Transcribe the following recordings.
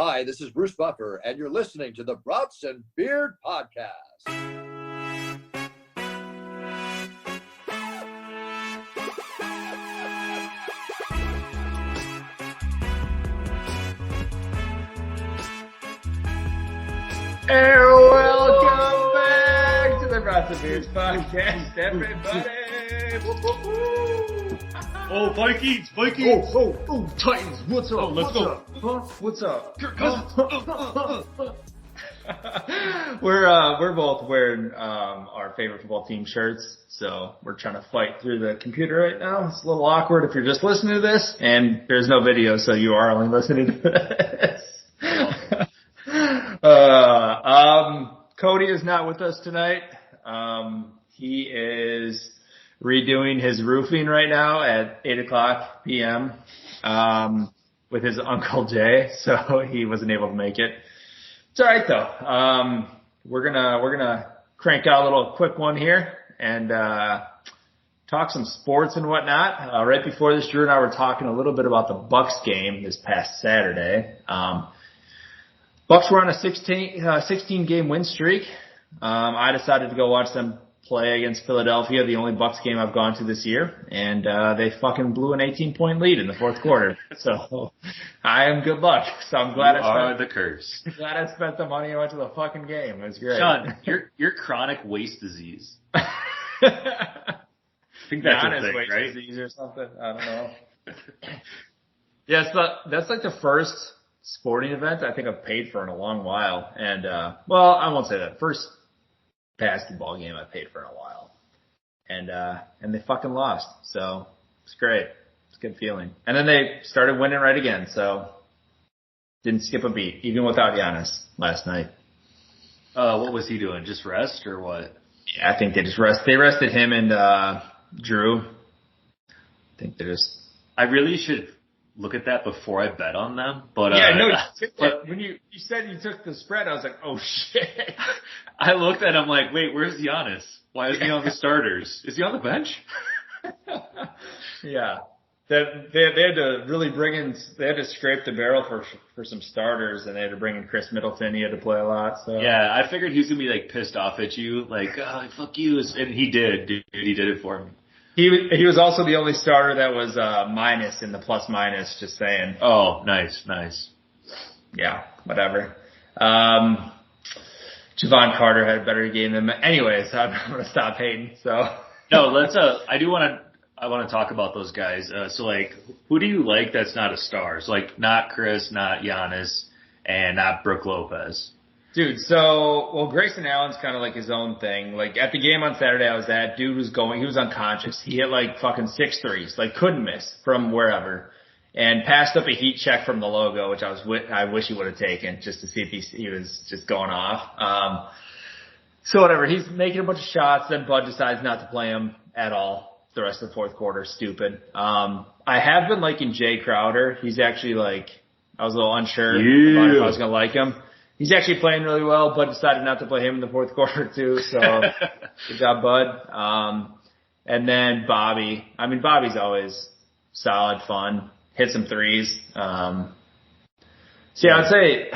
Hi, this is Bruce Buffer, and you're listening to the Brats and Beard Podcast. And welcome back to the Brats and Beards Podcast, everybody. Oh, Vikings! Oh, Titans, what's up? Oh, let's go. Huh? What's up? We're both wearing our favorite football team shirts, so we're trying to fight through the computer right now. It's a little awkward if you're just listening to this, and there's no video, so you are only listening to this. Cody is not with us tonight. He is redoing his roofing right now at 8:00 p.m. With his Uncle Jay, so he wasn't able to make it. It's all right though. We're gonna crank out a little quick one here and talk some sports and whatnot. Right before this, Drew and I were talking a little bit about the Bucks game this past Saturday. Bucks were on a 16 game win streak. I decided to go watch them play against Philadelphia, the only Bucks game I've gone to this year, and they fucking blew an 18-point lead in the fourth quarter. So I am good luck. So I'm glad the curse. Glad I spent the money and went to the fucking game. It was great. Sean, you're chronic waist disease. I think that's a thing, waist right? Disease or something. I don't know. Yes, that's like the first sporting event I think I've paid for in a long while. And well, I won't say that. First basketball game I paid for in a while. And they fucking lost. So it's great. It's a good feeling. And then they started winning right again, so didn't skip a beat, even without Giannis last night. What was he doing? Just rest or what? Yeah, I think they rested him and Drew. I think they just I really should look at that before I bet on them. But yeah, no, but when you said you took the spread, I was like, oh shit. I looked at him like, wait, where's Giannis? Why isn't he on the starters? Is he on the bench? Yeah. They had to really they had to scrape the barrel for some starters, and they had to bring in Chris Middleton. He had to play a lot. So yeah, I figured he was gonna be like pissed off at you, like, oh, fuck you, and he did, dude. He did it for me. He was also the only starter that was minus in the plus minus. Just saying. Oh, nice. Yeah, whatever. Javon Carter had a better game than me. Anyways, I'm gonna stop hating. So no, let's. I want to talk about those guys. So like, who do you like that's not a star? So like, not Chris, not Giannis, and not Brook Lopez. Dude, so Grayson Allen's kind of like his own thing. Like at the game on Saturday I was at, dude was he was unconscious. He hit like fucking 6 threes, like couldn't miss from wherever, and passed up a heat check from the logo, which I wish he would have taken just to see if he was just going off. So whatever, he's making a bunch of shots, then Bud decides not to play him at all the rest of the fourth quarter. Stupid. I have been liking Jay Crowder. He's actually like, I was a little unsure about if I was going to like him. He's actually playing really well, but decided not to play him in the fourth quarter too. So good job, Bud. And then Bobby. I mean, Bobby's always solid, fun, hit some threes. So yeah, I'd say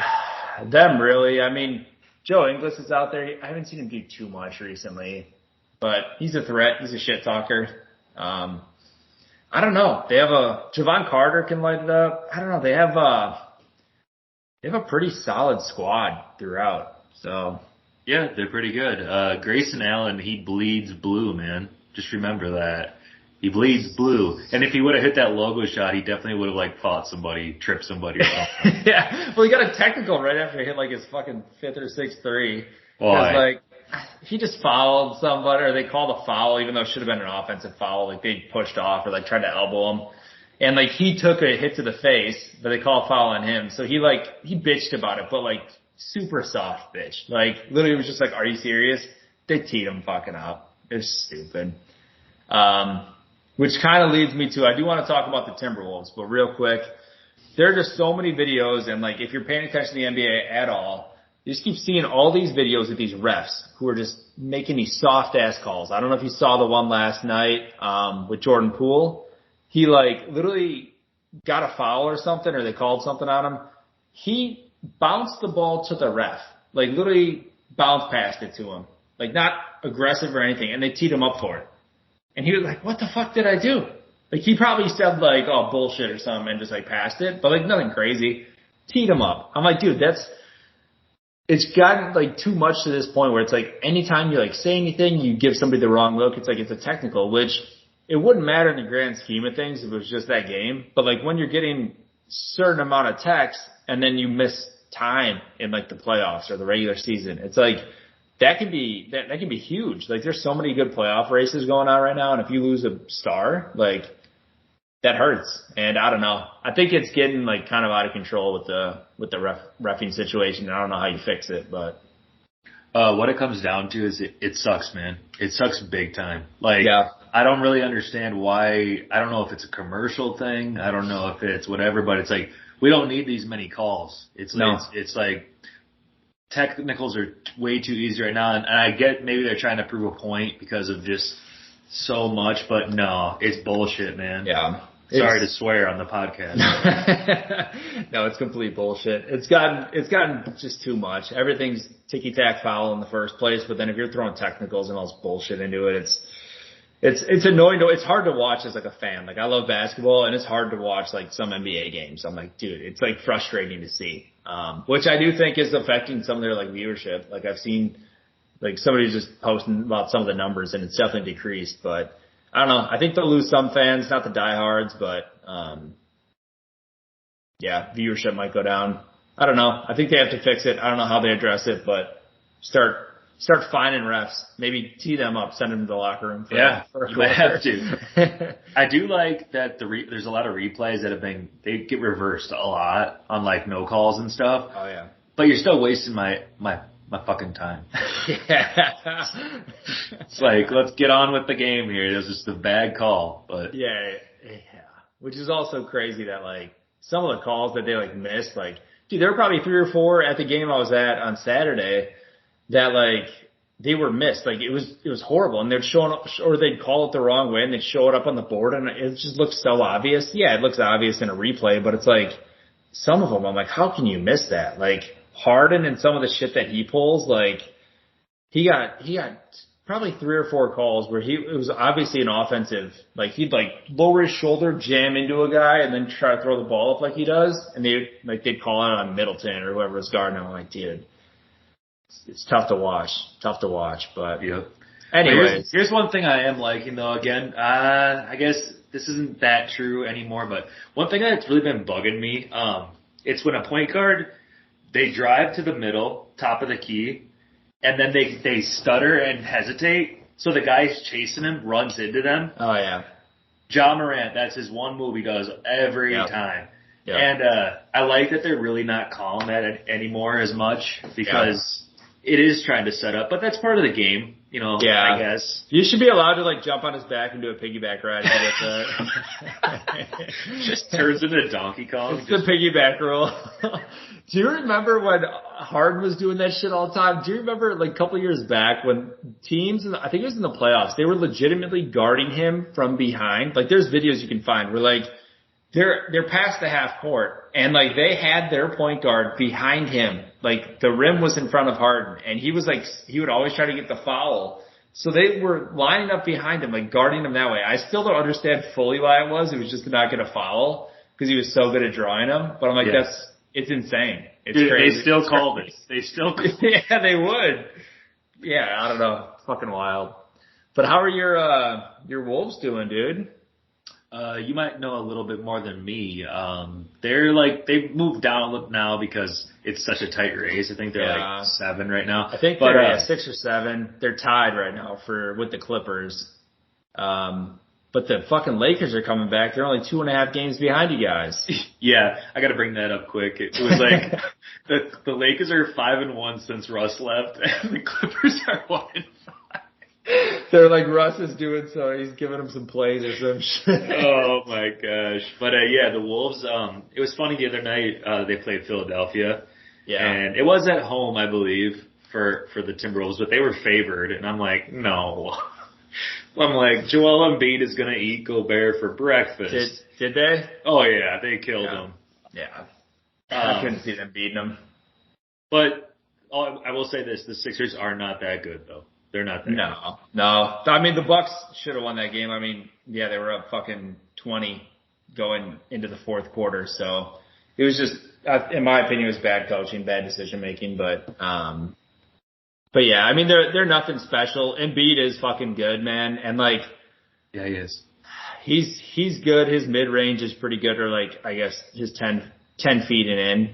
them really. I mean, Joe Ingles is out there. I haven't seen him do too much recently, but he's a threat. He's a shit talker. I don't know. They have Javon Carter can light it up. I don't know. They have a pretty solid squad throughout. So yeah, they're pretty good. Grayson Allen, he bleeds blue, man. Just remember that. He bleeds blue. And if he would have hit that logo shot, he definitely would have like fought somebody, tripped somebody or something. Yeah. Well, he got a technical right after he hit like his fucking 5th or 6th three. Why? Like he just fouled somebody, or they called a foul even though it should have been an offensive foul. Like they pushed off or like tried to elbow him. And like he took a hit to the face, but they call a foul on him. So he bitched about it, but like super soft bitch. Like literally was just like, are you serious? They teed him fucking up. It's stupid. Which kind of leads me to, I do want to talk about the Timberwolves, but real quick, there are just so many videos, and like if you're paying attention to the NBA at all, you just keep seeing all these videos of these refs who are just making these soft ass calls. I don't know if you saw the one last night with Jordan Poole. He like literally got a foul or something, or they called something on him. He bounced the ball to the ref. Like, literally bounced past it to him. Like, not aggressive or anything. And they teed him up for it. And he was like, what the fuck did I do? Like, he probably said, like, oh, bullshit or something and just, like, passed it. But, like, nothing crazy. Teed him up. I'm like, dude, it's gotten, like, too much to this point where it's like anytime you, like, say anything, you give somebody the wrong look. It's like it's a technical, which it wouldn't matter in the grand scheme of things if it was just that game. But, like, when you're getting certain amount of text and then you miss time in, like, the playoffs or the regular season, it's like that can be huge. Like, there's so many good playoff races going on right now, and if you lose a star, like, that hurts. And I don't know. I think it's getting, like, kind of out of control with the reffing situation. I don't know how you fix it, but what it comes down to is it sucks, man. It sucks big time. Like, yeah. I don't really understand why. I don't know if it's a commercial thing. I don't know if it's whatever, but it's like, we don't need these many calls. It's like technicals are way too easy right now. And I get maybe they're trying to prove a point because of just so much, but no, it's bullshit, man. Yeah. Sorry to swear on the podcast. No, it's complete bullshit. It's gotten just too much. Everything's ticky-tack foul in the first place, but then if you're throwing technicals and all this bullshit into it, it's annoying. It's hard to watch as, like, a fan. Like, I love basketball, and it's hard to watch, like, some NBA games. I'm like, dude, it's, like, frustrating to see. Which I do think is affecting some of their, like, viewership. Like, I've seen, like, somebody's just posting about some of the numbers, and it's definitely decreased, but I don't know. I think they'll lose some fans, not the diehards, but, yeah, viewership might go down. I don't know. I think they have to fix it. I don't know how they address it, but start fining refs. Maybe tee them up, send them to the locker room. For you might have to. I do like that there's a lot of replays that they get reversed a lot on, like, no calls and stuff. Oh yeah. But you're still wasting my fucking time. Yeah. It's like, let's get on with the game here. It was just a bad call, but yeah. Which is also crazy that, like, some of the calls that they, like, missed, like, dude, there were probably 3 or 4 at the game I was at on Saturday that, like, they were missed. Like, it was horrible, and they'd show up, or they'd call it the wrong way, and they'd show it up on the board, and it just looks so obvious. Yeah, it looks obvious in a replay, but it's like, some of them, I'm like, how can you miss that? Like, Harden and some of the shit that he pulls, like, he got probably 3 or 4 calls where it was obviously an offensive, like, he'd, like, lower his shoulder, jam into a guy, and then try to throw the ball up like he does, and they'd call it on Middleton or whoever was guarding him. I'm like, dude, it's tough to watch, but yep. Anyways. Here's one thing I am liking, though. Again, I guess this isn't that true anymore, but one thing that's really been bugging me, it's when a point guard, they drive to the middle, top of the key, and then they stutter and hesitate, so the guy chasing him runs into them. Oh, yeah. Ja Morant, that's his one move he does every time. Yep. And I like that they're really not calling that anymore as much, because it is trying to set up, but that's part of the game, you know, I guess. You should be allowed to, like, jump on his back and do a piggyback ride. Just turns into Donkey Kong. It's the piggyback rule. Do you remember when Harden was doing that shit all the time? Do you remember, like, a couple of years back when teams, I think it was in the playoffs, they were legitimately guarding him from behind? Like, there's videos you can find where, like, they're past the half court, and, like, they had their point guard behind him. Like, the rim was in front of Harden, and he was, like, he would always try to get the foul. So they were lining up behind him, like, guarding him that way. I still don't understand fully why it was. It was just to not get a foul because he was so good at drawing him. But I'm like, it's insane. It's crazy. They still called it. Yeah, they would. Yeah, I don't know. It's fucking wild. But how are your Wolves doing, dude? You might know a little bit more than me. They've moved down now because it's such a tight race. I think they're like 7 right now. I think they're 6 or 7. They're tied right now with the Clippers. But the fucking Lakers are coming back. They're only 2.5 games behind you guys. Yeah, I got to bring that up quick. It was like the Lakers are 5-1 since Russ left, and the Clippers are 1-5. They're like, Russ is doing so. He's giving them some plays or some shit. Oh my gosh! But the Wolves. It was funny the other night. They played Philadelphia. Yeah. And it was at home, I believe, for the Timberwolves, but they were favored, and I'm like, no. I'm like, Joel Embiid is gonna eat Gobert for breakfast. Did they? Oh yeah, they killed him. Yeah. I couldn't see them beating him. But I will say this: the Sixers are not that good, though. They're not that good. No. I mean, the Bucks should have won that game. I mean, yeah, they were up fucking 20 going into the fourth quarter. So it was just, in my opinion, it was bad coaching, bad decision making. But yeah, I mean, they're nothing special. Embiid is fucking good, man. And like, yeah, he is. He's good. His mid range is pretty good, or like, I guess his 10 feet and in.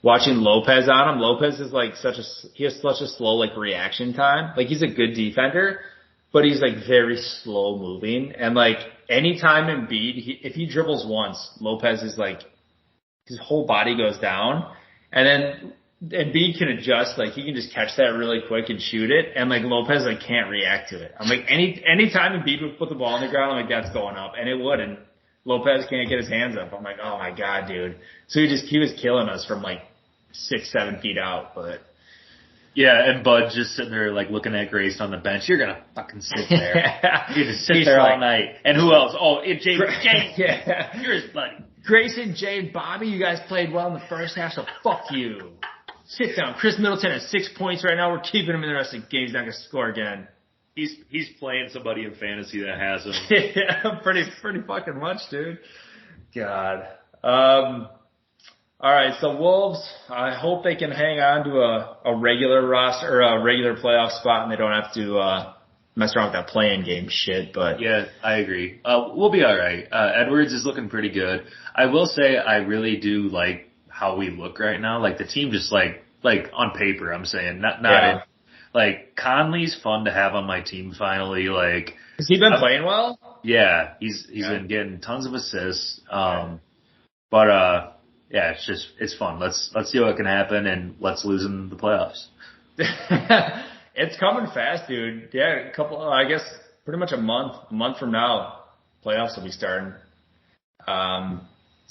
Watching Lopez on him, Lopez is like he has such a slow like reaction time. Like he's a good defender, but he's like very slow moving. And like anytime Embiid, if he dribbles once, Lopez is like, his whole body goes down. And then Embiid can adjust, like he can just catch that really quick and shoot it. And like Lopez like can't react to it. I'm like, anytime Embiid would put the ball on the ground, I'm like, that's going up. And it would. And Lopez can't get his hands up. I'm like, oh my God, dude. So he was killing us from like 6-7 feet out, but yeah, and Bud just sitting there like looking at Grace on the bench. You're gonna fucking sit there. You just sit there all night. And who else? Oh, Jay. Yeah, you're his buddy. Grayson, Jay, and Bobby, you guys played well in the first half, so fuck you. Sit down. Chris Middleton has 6 points right now. We're keeping him in the rest of the game. He's not gonna score again. He's playing somebody in fantasy that has him. Yeah, pretty fucking much, dude. God. All right, so Wolves, I hope they can hang on to a regular roster or a regular playoff spot, and they don't have to mess around with that play-in game shit. But yeah, I agree. We'll be all right. Edwards is looking pretty good. I will say I really do like how we look right now. Like the team, just like on paper, I'm saying not in, like Conley's fun to have on my team finally. Like has he been playing well? Yeah, he's been getting tons of assists. But yeah, it's fun. Let's see what can happen, and let's lose in the playoffs. It's coming fast, dude. Yeah, I guess pretty much a month from now, playoffs will be starting. So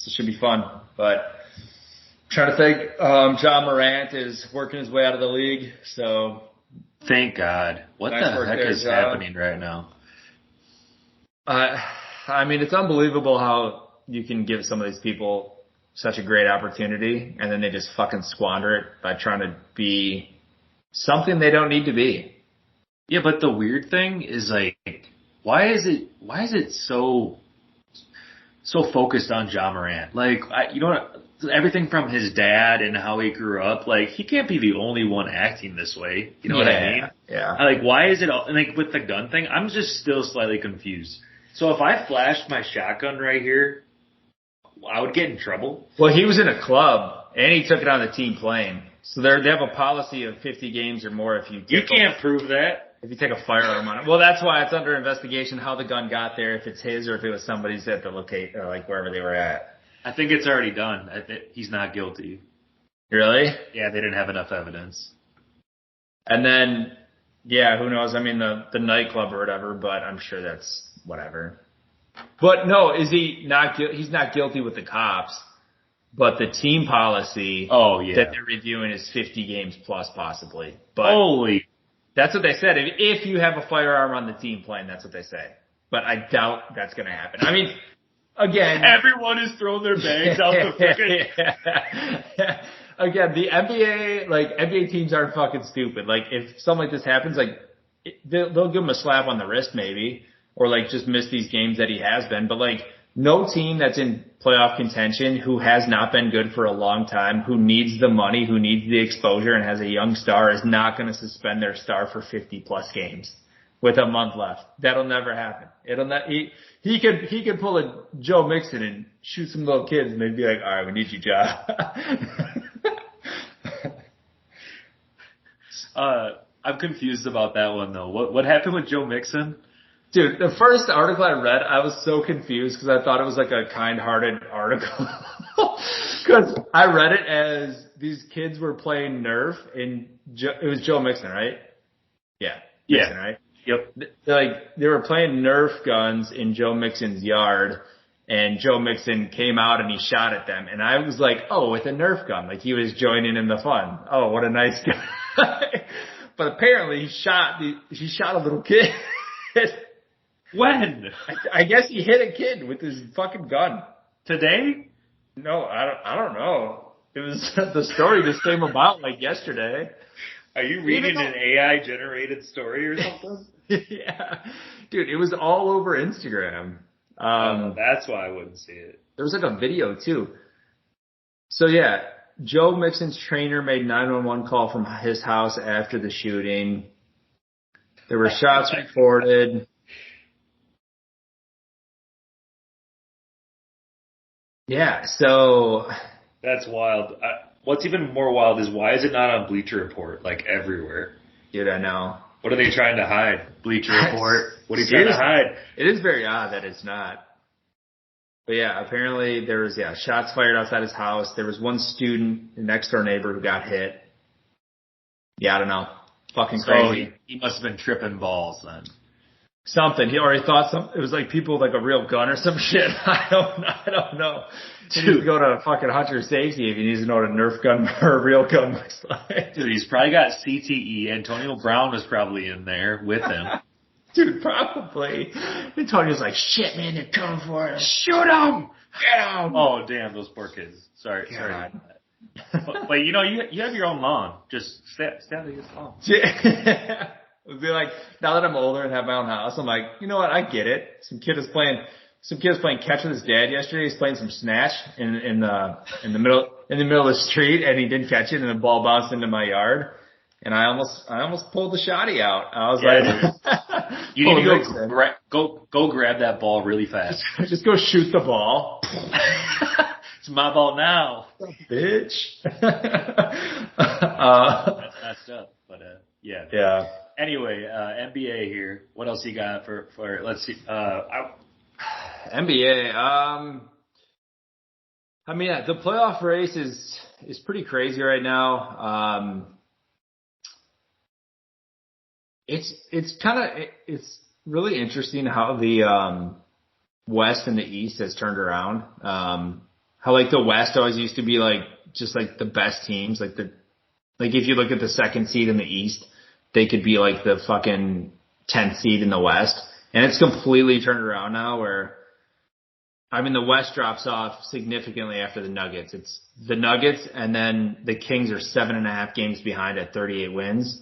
it should be fun. But I'm trying to think, John Morant is working his way out of the league, so thank God. What the heck is happening right now? I mean, it's unbelievable how you can give some of these people such a great opportunity, and then they just fucking squander it by trying to be something they don't need to be. Yeah, but the weird thing is like, why is it so focused on John Morant? Like, everything from his dad and how he grew up, like, he can't be the only one acting this way. You know what I mean? Yeah. Like, why is it all, like, with the gun thing, I'm just still slightly confused. So if I flashed my shotgun right here, I would get in trouble. Well, he was in a club, and he took it on the team plane. So they have a policy of 50 games or more if you can't prove that. If you take a firearm on it. Well, that's why it's under investigation how the gun got there, if it's his or if it was somebody's at the location, or like wherever they were at. I think it's already done. He's not guilty. Really? Yeah, they didn't have enough evidence. And then, yeah, who knows? I mean, the nightclub or whatever, but I'm sure that's whatever. But no, is he not? He's not guilty with the cops, but the team policy that they're reviewing is 50 games plus possibly. But that's what they said. If you have a firearm on the team plane, that's what they say. But I doubt that's going to happen. I mean, again, everyone is throwing their bags out the freaking. Again, the NBA teams aren't fucking stupid. Like if something like this happens, like they'll give him a slap on the wrist maybe. Or like just miss these games that he has been. But like no team that's in playoff contention who has not been good for a long time, who needs the money, who needs the exposure and has a young star is not going to suspend their star for 50 plus games with a month left. That'll never happen. He could pull a Joe Mixon and shoot some little kids and they'd be like, all right, we need you, job. I'm confused about that one though. What happened with Joe Mixon? Dude, the first article I read, I was so confused because I thought it was like a kind-hearted article. Because I read it as these kids were playing Nerf, and it was Joe Mixon, right? Yeah. Mixon, right? Yep. They were playing Nerf guns in Joe Mixon's yard, and Joe Mixon came out and he shot at them. And I was like, oh, with a Nerf gun. Like he was joining in the fun. Oh, what a nice guy. But apparently he shot a little kid. When? I guess he hit a kid with his fucking gun. Today? No, I don't know. It was the story just came about like yesterday. Are you reading an AI generated story or something? Yeah, dude, it was all over Instagram. That's why I wouldn't see it. There was like a video too. So yeah, Joe Mixon's trainer made 911 call from his house after the shooting. There were shots reported. Yeah, so That's wild. What's even more wild is why is it not on Bleacher Report, like everywhere? dude, I know. What are they trying to hide? Bleacher Report. What are you trying to hide? It is very odd that it's not. But yeah, apparently there was shots fired outside his house. There was one student, the next door neighbor, who got hit. Yeah, I don't know. Fucking crazy. He must have been tripping balls then. Something. He already thought it was like people with like a real gun or some shit. I don't know. He needs to go to fucking Hunter Safety if he needs to know what a Nerf gun or a real gun looks like. Dude, he's probably got CTE. Antonio Brown was probably in there with him. Dude, probably. Antonio's like, shit, man, they're coming for us. Shoot him! Get him! Oh, damn, those poor kids. Sorry. But you know, you have your own lawn. Just stay out of your lawn. Yeah. It'd be like, now that I'm older and have my own house, I'm like, you know what, I get it. Some kid was playing catch with his dad yesterday. He's playing some snatch in the middle of the street, and he didn't catch it, and the ball bounced into my yard. And I almost pulled the shotty out. I was like, you need to go grab that ball really fast. Just go shoot the ball. It's my ball now. Bitch. That's messed up, but yeah. Yeah. Anyway, NBA here. What else you got for let's see. NBA. I mean, the playoff race is pretty crazy right now. It's really interesting how the West and the East has turned around. How like the West always used to be like just like the best teams, like if you look at the second seed in the East, they could be like the fucking 10th seed in the West. And it's completely turned around now where, I mean, the West drops off significantly after the Nuggets. It's the Nuggets and then the Kings are 7.5 games behind at 38 wins,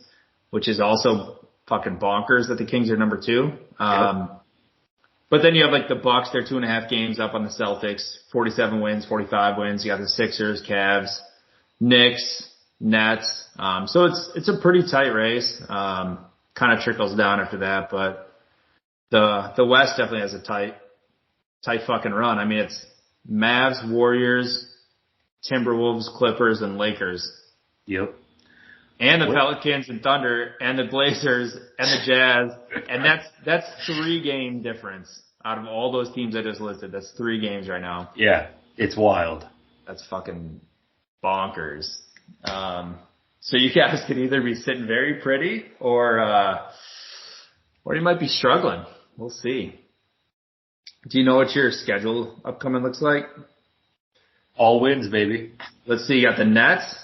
which is also fucking bonkers that the Kings are number 2. But then you have like the Bucks, they're 2.5 games up on the Celtics, 47 wins, 45 wins. You got the Sixers, Cavs, Knicks, Nets. So it's a pretty tight race. Kind of trickles down after that, but the West definitely has a tight fucking run. I mean, it's Mavs, Warriors, Timberwolves, Clippers, and Lakers. Yep. And the Pelicans and Thunder and the Blazers and the Jazz. And that's 3-game difference out of all those teams I just listed. That's 3 games right now. Yeah. It's wild. That's fucking bonkers. So you guys could either be sitting very pretty or you might be struggling. We'll see. Do you know what your schedule upcoming looks like? All wins, baby. Let's see. You got the Nets,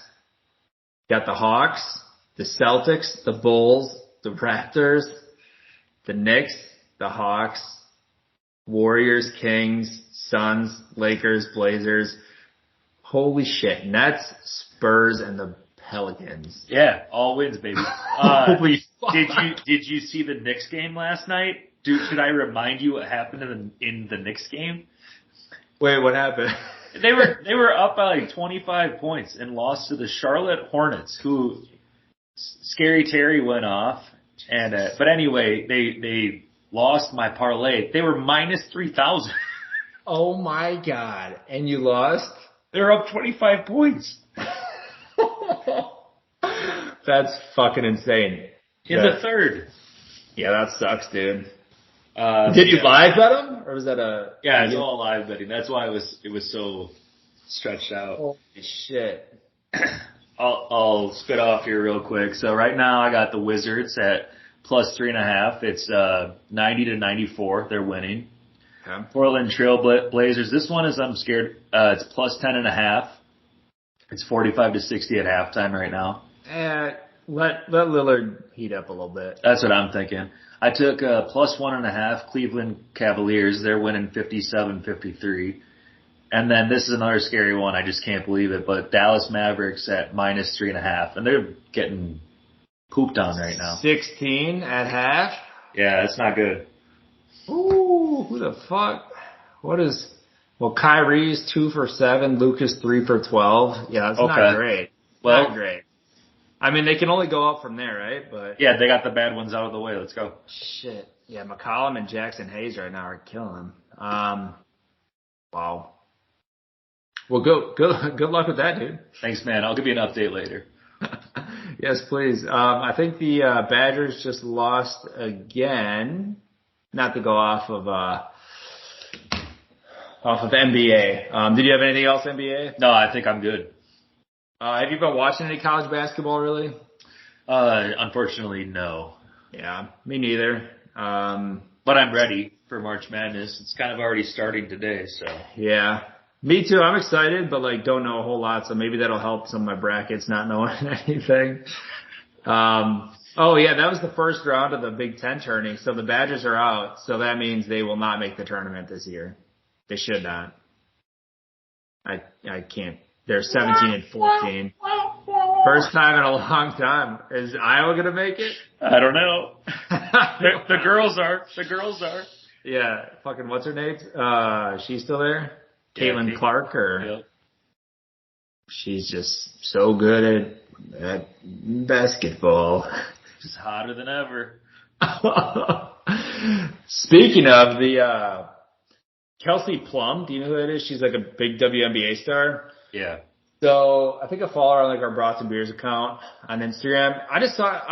you got the Hawks, the Celtics, the Bulls, the Raptors, the Knicks, the Hawks, Warriors, Kings, Suns, Lakers, Blazers. Holy shit. Nets, Spurs, and the Pelicans. Yeah, all wins, baby. Holy fuck. Did you see the Knicks game last night? Dude, should I remind you what happened in the Knicks game? Wait, what happened? They were up by like 25 points and lost to the Charlotte Hornets, who Scary Terry went off. And but anyway, they lost my parlay. They were minus 3,000. Oh my god! And you lost? They were up 25 points. That's fucking insane. In the third. Yeah, that sucks, dude. Did you live bet them, or was that a? Yeah, it's all live betting. That's why it was so stretched out. Holy shit! I'll spit off here real quick. So right now I got the Wizards at plus 3.5. It's 90-94. They're winning. Okay. Portland Trail Blazers. This one is I'm scared. It's plus 10.5. It's 45-60 at halftime right now. Let Lillard heat up a little bit. That's what I'm thinking. I took plus 1.5 Cleveland Cavaliers. They're winning 57-53. And then this is another scary one. I just can't believe it. But Dallas Mavericks at -3.5, and they're getting pooped on right now. 16 at half. Yeah, that's not good. Ooh, who the fuck? What is? Well, Kyrie's 2 for 7, Lucas 3 for 12. Yeah, it's not great. Well, not great. I mean, they can only go up from there, right? But yeah, they got the bad ones out of the way. Let's go. Shit. Yeah, McCollum and Jackson Hayes right now are killing him. Wow. Well, good luck with that, dude. Thanks, man. I'll give you an update later. Yes, please. I think the Badgers just lost again. Not to go off of NBA. Did you have anything else NBA? No, I think I'm good. Have you been watching any college basketball, really? Unfortunately, no. Yeah, me neither. But I'm ready for March Madness. It's kind of already starting today, so. Yeah. Me too. I'm excited, but don't know a whole lot, so maybe that'll help some of my brackets not knowing anything. Oh yeah, that was the first round of the Big Ten tourney, so the Badgers are out, so that means they will not make the tournament this year. They should not. I can't. They're 17 and 14. First time in a long time. Is Iowa gonna make it? I don't know. The girls are. The girls are. Yeah, fucking what's her name? She's still there? Caitlin Clark, Yep. She's just so good at basketball. She's hotter than ever. Speaking of the Kelsey Plum, do you know who that is? She's like a big WNBA star. Yeah. So I think I follow her on our Brats and Beers account on Instagram. I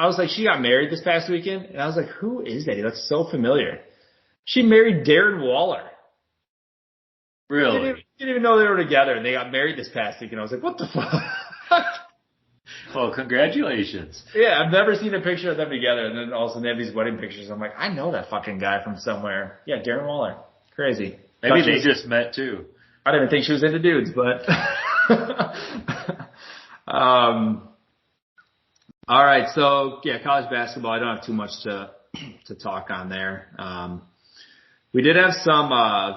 was like, she got married this past weekend, and I was like, who is that? He looks so familiar. She married Darren Waller. Really? Didn't even know they were together, and they got married this past week, and I was like, what the fuck? Well, congratulations. Yeah, I've never seen a picture of them together, and then all of a sudden they have these wedding pictures. I'm like, I know that fucking guy from somewhere. Yeah, Darren Waller. Crazy. Maybe they just met too. I didn't even think she was into dudes, but all right, so yeah, college basketball, I don't have too much to talk on there. We did have some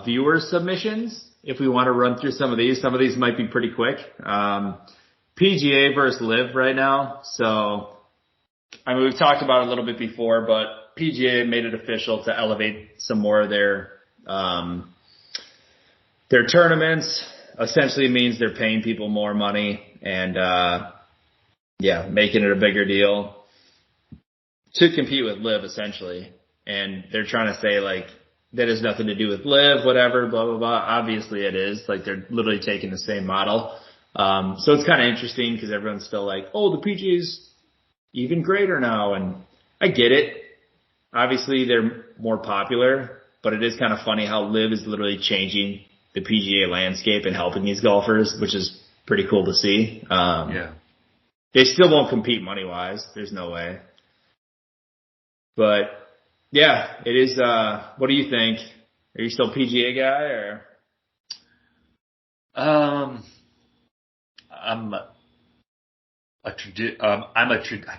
viewer submissions. If we want to run through some of these might be pretty quick. PGA versus LIV right now. So, I mean, we've talked about it a little bit before, but PGA made it official to elevate some more of their tournaments. Essentially means they're paying people more money and, making it a bigger deal to compete with LIV essentially. And they're trying to say that has nothing to do with LIV, whatever, blah, blah, blah. Obviously it is. They're literally taking the same model. So it's kind of interesting because everyone's still like, oh, the PGA's even greater now. And I get it. Obviously they're more popular, but it is kind of funny how LIV is literally changing the PGA landscape and helping these golfers, which is pretty cool to see. Yeah. They still won't compete money-wise. There's no way. But, yeah, it is, what do you think? Are you still PGA guy or? I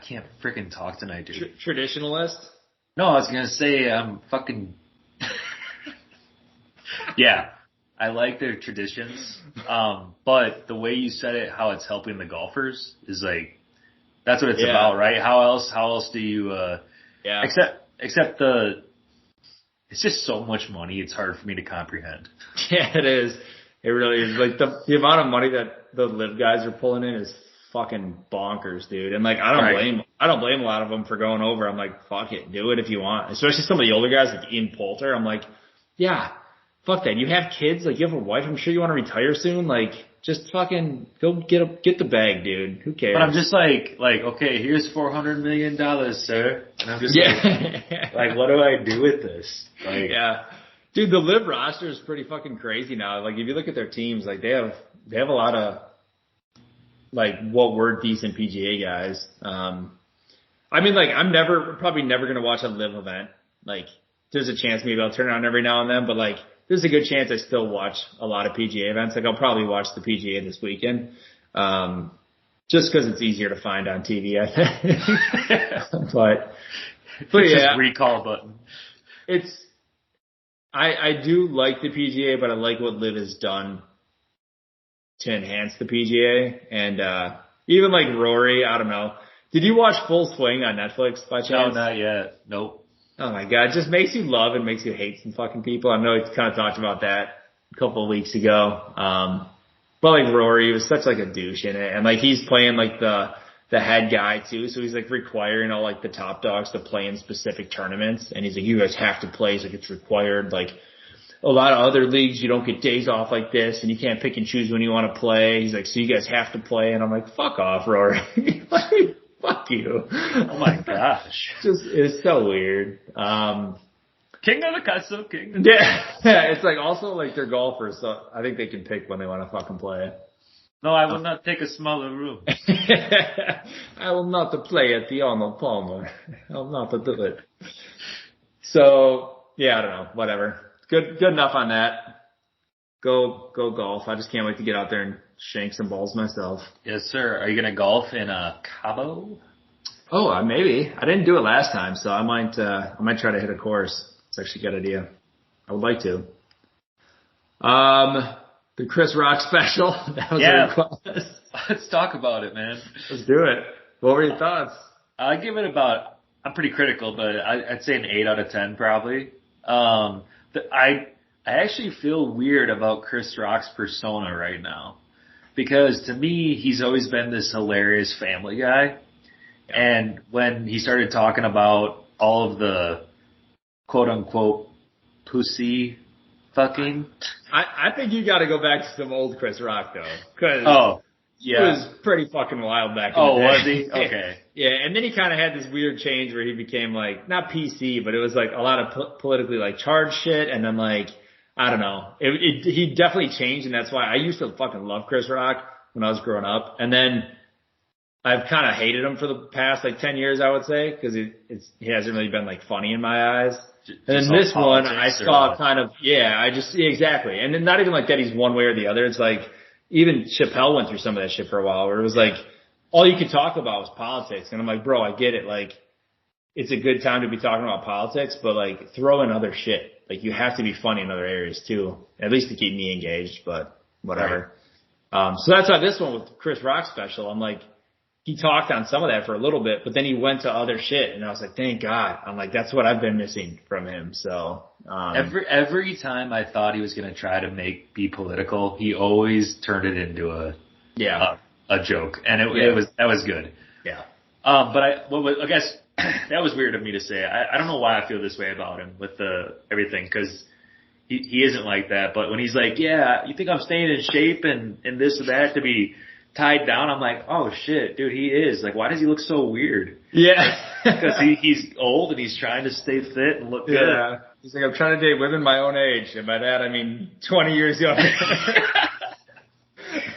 can't freaking talk tonight, dude. Traditionalist? No, I was gonna say I'm fucking. Yeah, I like their traditions, but the way you said it, how it's helping the golfers is that's what it's about, right? How else do you? Yeah. Except it's just so much money. It's hard for me to comprehend. Yeah, it is. It really is. The amount of money that the LIV guys are pulling in is fucking bonkers, dude. And I don't blame a lot of them for going over. I'm like, fuck it, do it if you want. Especially some of the older guys like Ian Poulter. I'm like, yeah, fuck that. You have kids, you have a wife. I'm sure you want to retire soon. Just fucking go get the bag, dude. Who cares? But I'm just okay, here's $400 million, sir. And I'm just what do I do with this? Yeah. Dude, the LIV roster is pretty fucking crazy now. If you look at their teams, they have a lot of what were decent PGA guys. I'm probably never gonna watch a LIV event. There's a chance maybe I'll turn it on every now and then, but there's a good chance I still watch a lot of PGA events. I'll probably watch the PGA this weekend. Just cause it's easier to find on TV, I think. but yeah. Just recall button. I do like the PGA, but I like what LIV has done to enhance the PGA. And even like Rory, I don't know. Did you watch Full Swing on Netflix by chance? No, not yet. Nope. Oh my God, it just makes you love and makes you hate some fucking people. I know we kind of talked about that a couple of weeks ago. But like Rory was such like a douche in it. And like he's playing like the head guy too. So he's like requiring all like the top dogs to play in specific tournaments. And he's like, you guys have to play. He's like, it's required. Like a lot of other leagues, you don't get days off like this and you can't pick and choose when you want to play. He's like, so you guys have to play. And I'm like, fuck off, Rory. Like, fuck you. Oh my gosh. It's so weird. King of the Castle, King. Yeah. It's like also like they're golfers, so I think they can pick when they want to fucking play. No, I will not take a smaller room. I will not play at the Arnold Palmer. I'll not do it. So yeah, I don't know. Whatever. Good enough on that. Go golf. I just can't wait to get out there and shank some balls myself. Yes, sir. Are you gonna golf in Cabo? Oh, maybe. I didn't do it last time, so I might try to hit a course. It's actually a good idea. I would like to. The Chris Rock special. That was a request. Let's talk about it, man. Let's do it. What were your thoughts? I give it I'm pretty critical, but I'd say an 8 out of 10 probably. I actually feel weird about Chris Rock's persona right now. Because to me, he's always been this hilarious family guy. And when he started talking about all of the quote unquote pussy fucking. I think you gotta go back to some old Chris Rock though. Cause he was pretty fucking wild back in the day. Was he? Okay. Yeah, and then he kind of had this weird change where he became like, not PC, but it was like a lot of politically like charged shit, and then like, I don't know. He definitely changed, and that's why I used to fucking love Chris Rock when I was growing up, and then I've kind of hated him for the past like 10 years, I would say, because he hasn't really been like funny in my eyes. And then this one, I saw kind of, exactly. And then not even like that he's one way or the other. It's like, even Chappelle went through some of that shit for a while where it was like, all you could talk about was politics. And I'm like, bro, I get it. Like, it's a good time to be talking about politics, but like, throw in other shit. Like, you have to be funny in other areas too, at least to keep me engaged, but whatever. Right. So that's why this one with Chris Rock special, I'm like, he talked on some of that for a little bit, but then he went to other shit, and I was like, thank God. I'm like, that's what I've been missing from him. So every time I thought he was going to try to be political, he always turned it into a joke, and that was good. Yeah. But I guess that was weird of me to say. I don't know why I feel this way about him with everything, because he isn't like that. But when he's like, yeah, you think I'm staying in shape and this or that to be tied down, I'm like, oh shit, dude, he is. Like, why does he look so weird? Yeah. Because he's old and he's trying to stay fit and look good. Yeah. He's like, I'm trying to date women my own age. And by that, I mean 20 years younger.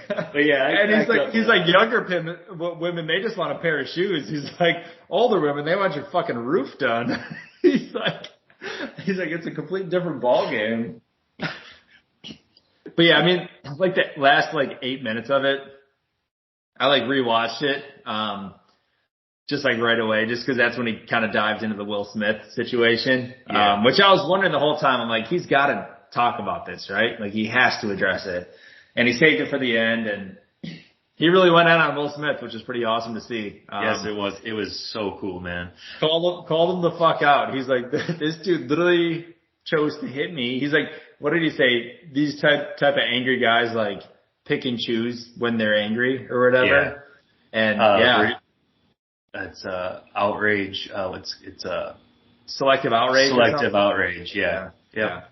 But yeah. And he's like younger women, they just want a pair of shoes. He's like, older women, they want your fucking roof done. He's like, it's a complete different ball game. But yeah, I mean, like the last like 8 minutes of it, I like rewatched it, just like right away, just cause that's when he kind of dived into the Will Smith situation, which I was wondering the whole time. I'm like, he's got to talk about this, right? Like he has to address it, and he saved it for the end, and he really went out on Will Smith, which is pretty awesome to see. Yes, it was. It was so cool, man. Called him the fuck out. He's like, this dude literally chose to hit me. He's like, what did he say? These type of angry guys like pick and choose when they're angry or whatever. Yeah. And it's outrage. It's selective outrage. Selective outrage. Yeah. Yep.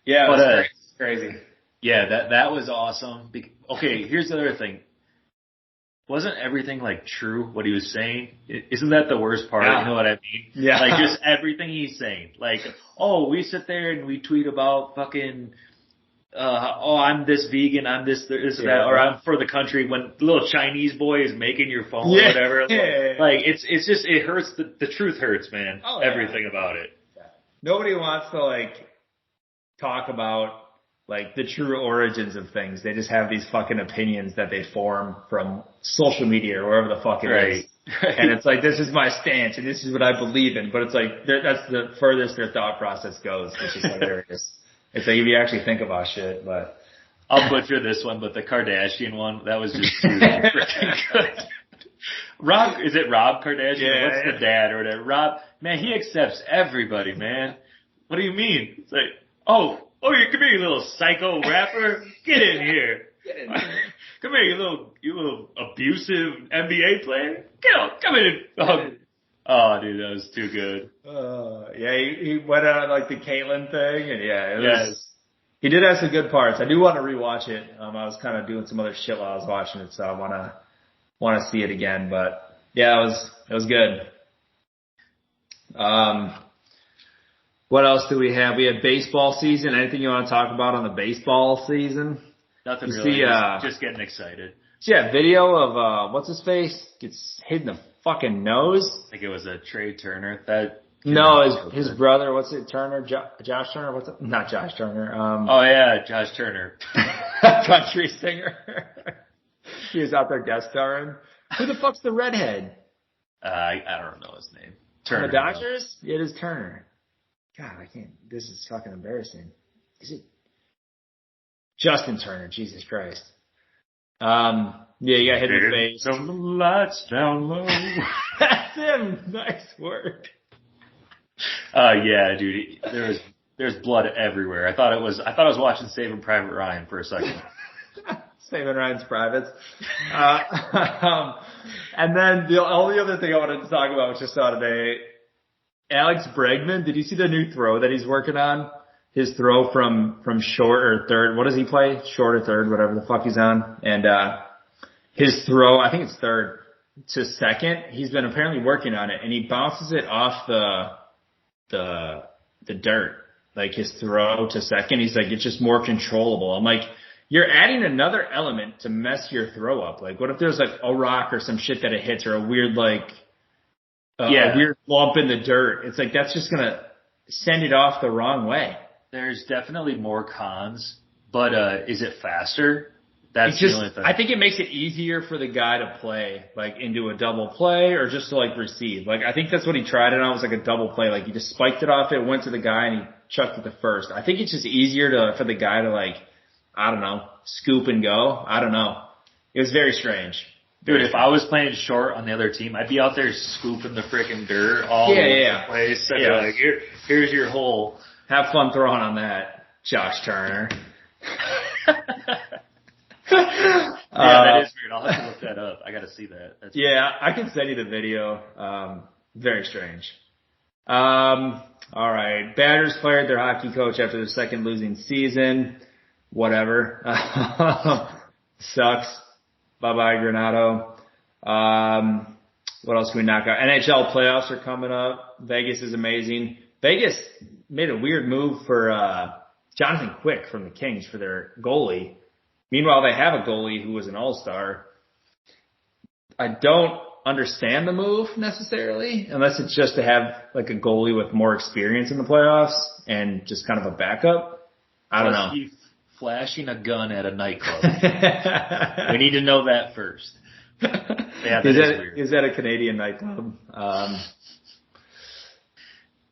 Yeah. But, it's crazy. Yeah, that was awesome. Okay, here's the other thing. Wasn't everything like true what he was saying? Isn't that the worst part? Yeah. You know what I mean? Yeah. Like just everything he's saying. Like, oh, we sit there and we tweet about fucking I'm this vegan, I'm this that, or I'm for the country when the little Chinese boy is making your phone or whatever. Like it's just, it hurts, the truth hurts, man. Oh, everything about it. Yeah. Nobody wants to like talk about like the true origins of things. They just have these fucking opinions that they form from social media or wherever the fuck it is. Right. And it's like, this is my stance and this is what I believe in. But it's like, that's the furthest their thought process goes, which is hilarious. It's like if you actually think about shit, but I'll butcher this one, but the Kardashian one, that was just too freaking good. Rob, is it Rob Kardashian? Yeah. What's the dad or whatever? Rob, man, he accepts everybody, man. What do you mean? It's like, oh, you come here, you little psycho rapper. Get in here. Come here, you little abusive NBA player. Come in. Oh, dude, that was too good. Yeah, he went on like the Caitlyn thing, and yeah, it was. He did have some good parts. I do want to rewatch it. I was kind of doing some other shit while I was watching it, so I want to see it again. But yeah, it was good. What else do we have? We have baseball season. Anything you want to talk about on the baseball season? Nothing you really. See, just getting excited. Yeah, video of what's his face gets hit in the fucking nose. I think it was a Trey Turner. No, his brother. What's it? Turner, Josh Turner. What's it? Not Josh Turner. Oh yeah, Josh Turner, country singer. He was out there guest starring. Who the fuck's the redhead? I don't know his name. Turner. The Dodgers? Yeah, it is Turner. God, I can't. This is fucking embarrassing. Is it Justin Turner? Jesus Christ. Yeah, you got hit in the face. Some the lights down low. That's him. Nice work. Yeah, dude. There's blood everywhere. I thought I was watching Saving Private Ryan for a second. Saving Ryan's Privates. And then the only other thing I wanted to talk about, which I saw today, Alex Bregman. Did you see the new throw that he's working on? His throw from short or third. What does he play? Short or third, whatever the fuck he's on. And his throw, I think it's third to second. He's been apparently working on it, and he bounces it off the dirt. Like his throw to second, he's like, it's just more controllable. I'm like, you're adding another element to mess your throw up. Like, what if there's like a rock or some shit that it hits, or a weird a weird lump in the dirt? It's like, that's just gonna send it off the wrong way. There's definitely more cons, but is it faster? That's the only thing. I think it makes it easier for the guy to play, like into a double play or just to like receive. Like, I think that's what he tried it on, was like a double play. Like, he just spiked it off, it went to the guy, and he chucked it to first. I think it's just easier for the guy to, like, I don't know, scoop and go. I don't know. It was very strange. Dude, if I was playing short on the other team, I'd be out there scooping the freaking dirt all over the place. I'd be like, here's your hole. Have fun throwing on that, Josh Turner. That is weird. I'll have to look that up. I gotta see that. I can send you the video. Very strange. All right. Badgers fired their hockey coach after their second losing season. Whatever. Sucks. Bye-bye, Granado. What else can we knock out? NHL playoffs are coming up. Vegas is amazing. Vegas made a weird move for Jonathan Quick from the Kings for their goalie. Meanwhile, they have a goalie who was an all-star. I don't understand the move necessarily, unless it's just to have like a goalie with more experience in the playoffs and just kind of a backup. I don't know. He's flashing a gun at a nightclub. We need to know that first. Yeah, is that a Canadian nightclub?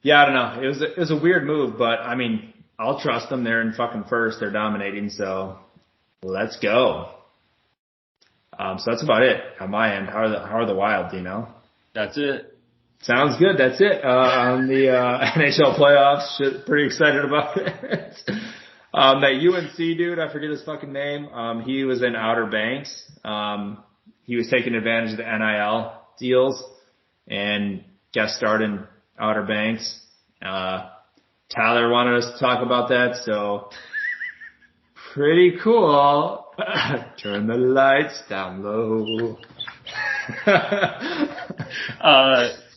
Yeah, I don't know. It was a weird move, but I mean, I'll trust them. They're in fucking first. They're dominating, so let's go. So that's about it on my end. How are the Wild, do you know? That's it. Sounds good. That's it. On the NHL playoffs. Pretty excited about it. That UNC dude, I forget his fucking name. He was in Outer Banks. He was taking advantage of the NIL deals and guest starred in Outer Banks. Tyler wanted us to talk about that, so pretty cool. Turn the lights down low.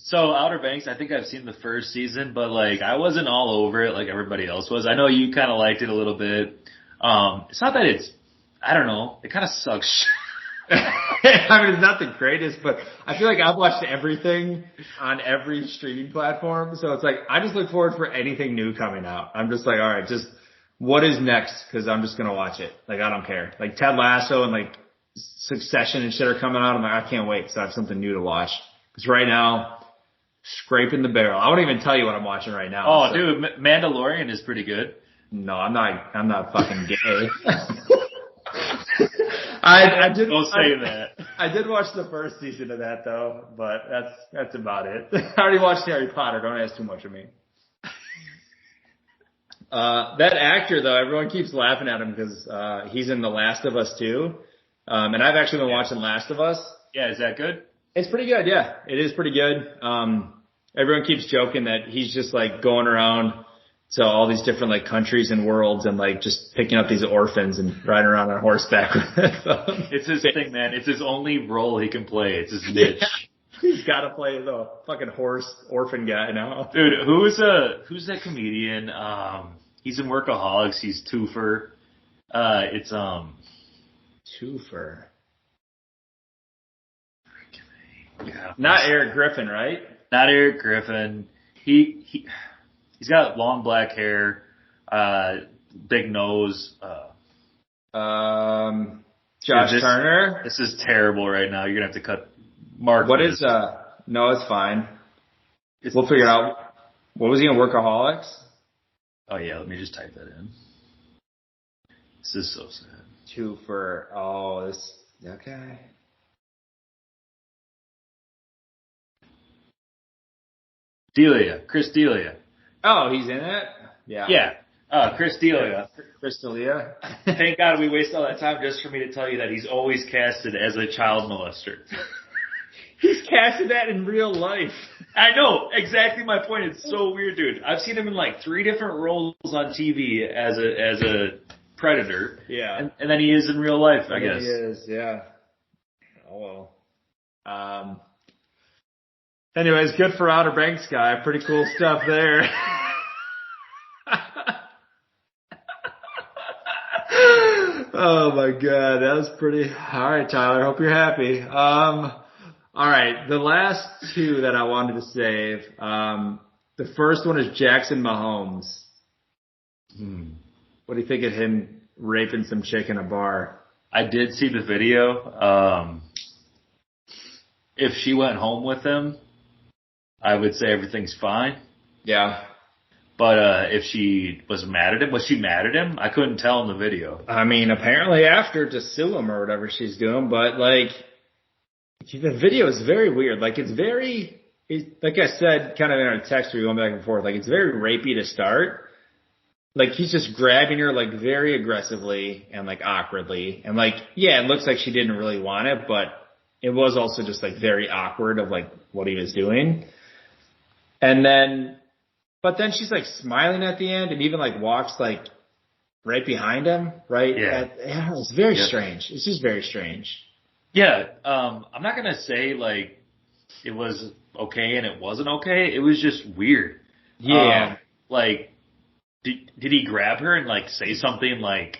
So Outer Banks, I think I've seen the first season, but like I wasn't all over it like everybody else was. I know you kind of liked it a little bit. It's not that I don't know, it kind of sucks. I mean, it's not the greatest, but I feel like I've watched everything on every streaming platform, so it's like I just look forward for anything new coming out. I'm just like, all right, just what is next? Because I'm just gonna watch it. Like, I don't care. Like Ted Lasso and like Succession and shit are coming out. I'm like, I can't wait because I have something new to watch. Because right now, scraping the barrel. I won't even tell you what I'm watching right now. Oh, so. Dude, Mandalorian is pretty good. No, I'm not fucking gay. I did. Don't say that. I did watch the first season of that though, but that's about it. I already watched Harry Potter. Don't ask too much of me. That actor though, everyone keeps laughing at him because he's in The Last of Us too. And I've actually been watching Last of Us. Yeah, is that good? It's pretty good. Yeah, it is pretty good. Everyone keeps joking that he's just like going around to all these different like countries and worlds and like just picking up these orphans and riding around on horseback. It's his thing, man. It's his only role he can play. It's his niche. Yeah. He's got to play the fucking horse orphan guy now. Dude, who's that comedian? He's in Workaholics. He's Twofer. It's Twofer. Yeah. Not Eric Griffin, right? Not Eric Griffin. He's got long black hair, big nose. Josh Dude, Turner. This is terrible right now. You're gonna have to cut Mark. What is no, it's fine. We'll figure it out. What was he in Workaholics? Oh yeah, let me just type that in. This is so sad. Okay. Chris D'Elia. Oh, he's in it? Yeah. Yeah. Chris D'Elia. Chris D'Elia. Thank God we waste all that time just for me to tell you that he's always casted as a child molester. He's casted that in real life. I know, exactly my point. It's so weird, dude. I've seen him in like 3 different roles on TV as a predator. Yeah. And then he is in real life, I guess. He is, yeah. Oh well. Anyways, good for Outer Banks guy. Pretty cool stuff there. Oh my god, that was pretty. All right, Tyler. Hope you're happy. All right, the last 2 that I wanted to save. The first one is Jackson Mahomes. What do you think of him raping some chick in a bar? I did see the video. If she went home with him, I would say everything's fine. Yeah. But if she was mad at him, was she mad at him? I couldn't tell in the video. I mean, apparently after to sue him or whatever she's doing, but like the video is very weird. Like like I said, kind of in our text we were going back and forth, like it's very rapey to start. Like he's just grabbing her like very aggressively and like awkwardly. And like, yeah, it looks like she didn't really want it, but it was also just like very awkward of like what he was doing. And then, but then she's like smiling at the end and even like walks like right behind him, right? Yeah. It's very strange. It's just very strange. Yeah. I'm not going to say like it was okay and it wasn't okay. It was just weird. Yeah. Like, did he grab her and like say something like,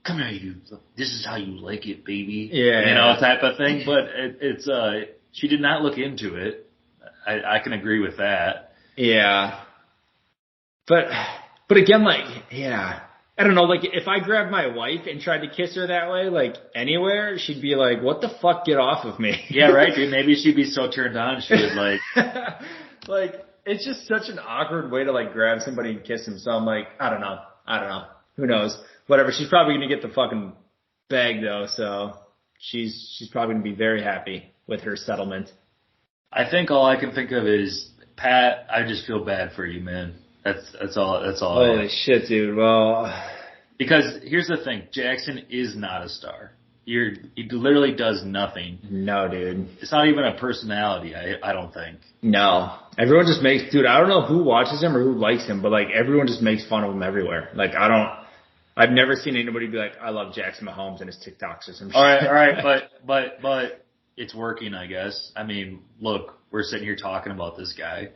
"Come here, you. This is how you like it, baby." Yeah. You know, type of thing. But it's she did not look into it. I can agree with that. Yeah. But again, like, yeah, I don't know, like if I grabbed my wife and tried to kiss her that way, like anywhere, she'd be like, "What the fuck? Get off of me." Yeah, right, dude. Maybe she'd be so turned on she would like. Like, it's just such an awkward way to like grab somebody and kiss them. So I'm like, I don't know. Who knows? Whatever. She's probably going to get the fucking bag though. So she's probably going to be very happy with her settlement. I think all I can think of is, Pat, I just feel bad for you, man. That's all. Holy shit, dude. Well, because here's the thing. Jackson is not a star. He literally does nothing. No, dude. It's not even a personality, I don't think. No. Everyone just makes, dude, I don't know who watches him or who likes him, but like everyone just makes fun of him everywhere. Like I've never seen anybody be like, "I love Jackson Mahomes and his TikToks or some shit." All right, but it's working, I guess. I mean, look, we're sitting here talking about this guy.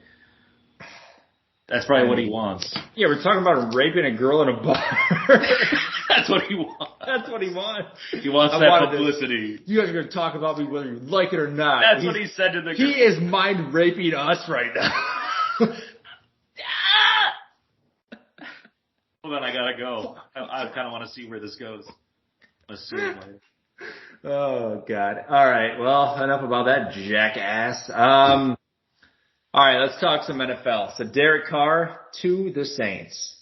That's probably what he wants. Yeah, we're talking about him raping a girl in a bar. That's what he wants. That's what he wants. He wants that publicity. You guys are going to talk about me whether you like it or not. That's what he said to the girl. He is mind raping us right now. Hold on, I gotta go. I kind of want to see where this goes. I'm assuming later. Oh, God. All right. Well, enough about that jackass. All right, let's talk some NFL. So Derek Carr to the Saints.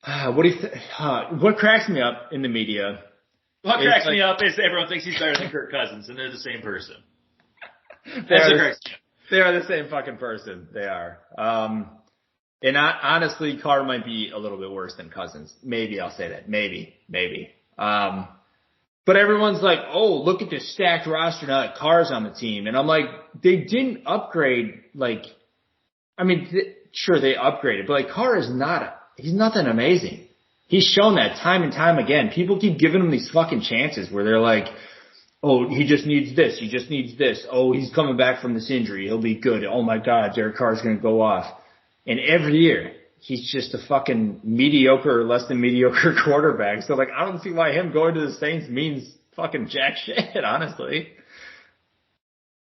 What cracks me up in the media? What cracks me up is everyone thinks he's better than Kirk Cousins, and they're the same person. They are the same fucking person. They are. And honestly, Carr might be a little bit worse than Cousins. Maybe I'll say that. Maybe. But everyone's like, oh, look at this stacked roster now that Carr's on the team. And I'm like, they didn't upgrade, sure they upgraded, but like Carr he's nothing amazing. He's shown that time and time again. People keep giving him these fucking chances where they're like, oh, he just needs this. He just needs this. Oh, he's coming back from this injury. He'll be good. Oh my God, Derek Carr's going to go off. And every year, he's just a fucking mediocre or less than mediocre quarterback. So like, I don't see why him going to the Saints means fucking jack shit, honestly.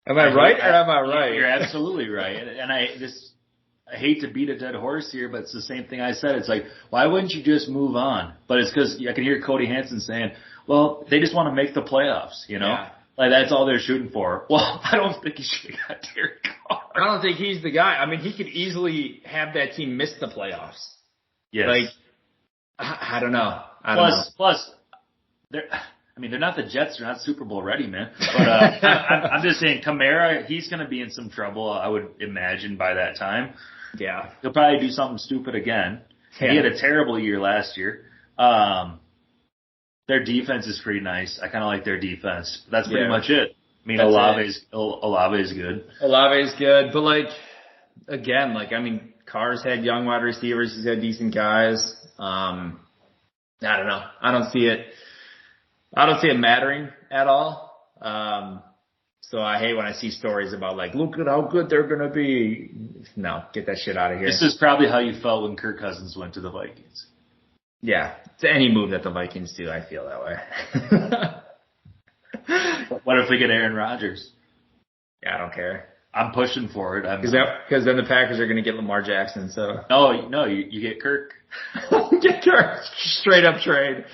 Am I right or am I right? You're absolutely right. And I hate to beat a dead horse here, but it's the same thing I said. It's like, why wouldn't you just move on? But it's because I can hear Cody Hansen saying, well, they just want to make the playoffs, you know? Yeah. Like, that's all they're shooting for. Well, I don't think he should have got Derek Carr. I don't think he's the guy. I mean, he could easily have that team miss the playoffs. Yes. Like, I don't know. Plus, they're not the Jets. They're not Super Bowl ready, man. But I'm just saying, Kamara, he's going to be in some trouble, I would imagine, by that time. Yeah. He'll probably do something stupid again. Yeah. He had a terrible year last year. Their defense is pretty nice. I kind of like their defense. That's pretty much it. I mean, Olave is good. Olave is good, but like, again, Carr's had young wide receivers. He's had decent guys. I don't know. I don't see it mattering at all. So I hate when I see stories about like, look at how good they're going to be. No, get that shit out of here. This is probably how you felt when Kirk Cousins went to the Vikings. Yeah, it's any move that the Vikings do, I feel that way. What if we get Aaron Rodgers? Yeah, I don't care. I'm pushing for it. Because then the Packers are going to get Lamar Jackson. So no, you get Kirk. Get Kirk, straight up trade.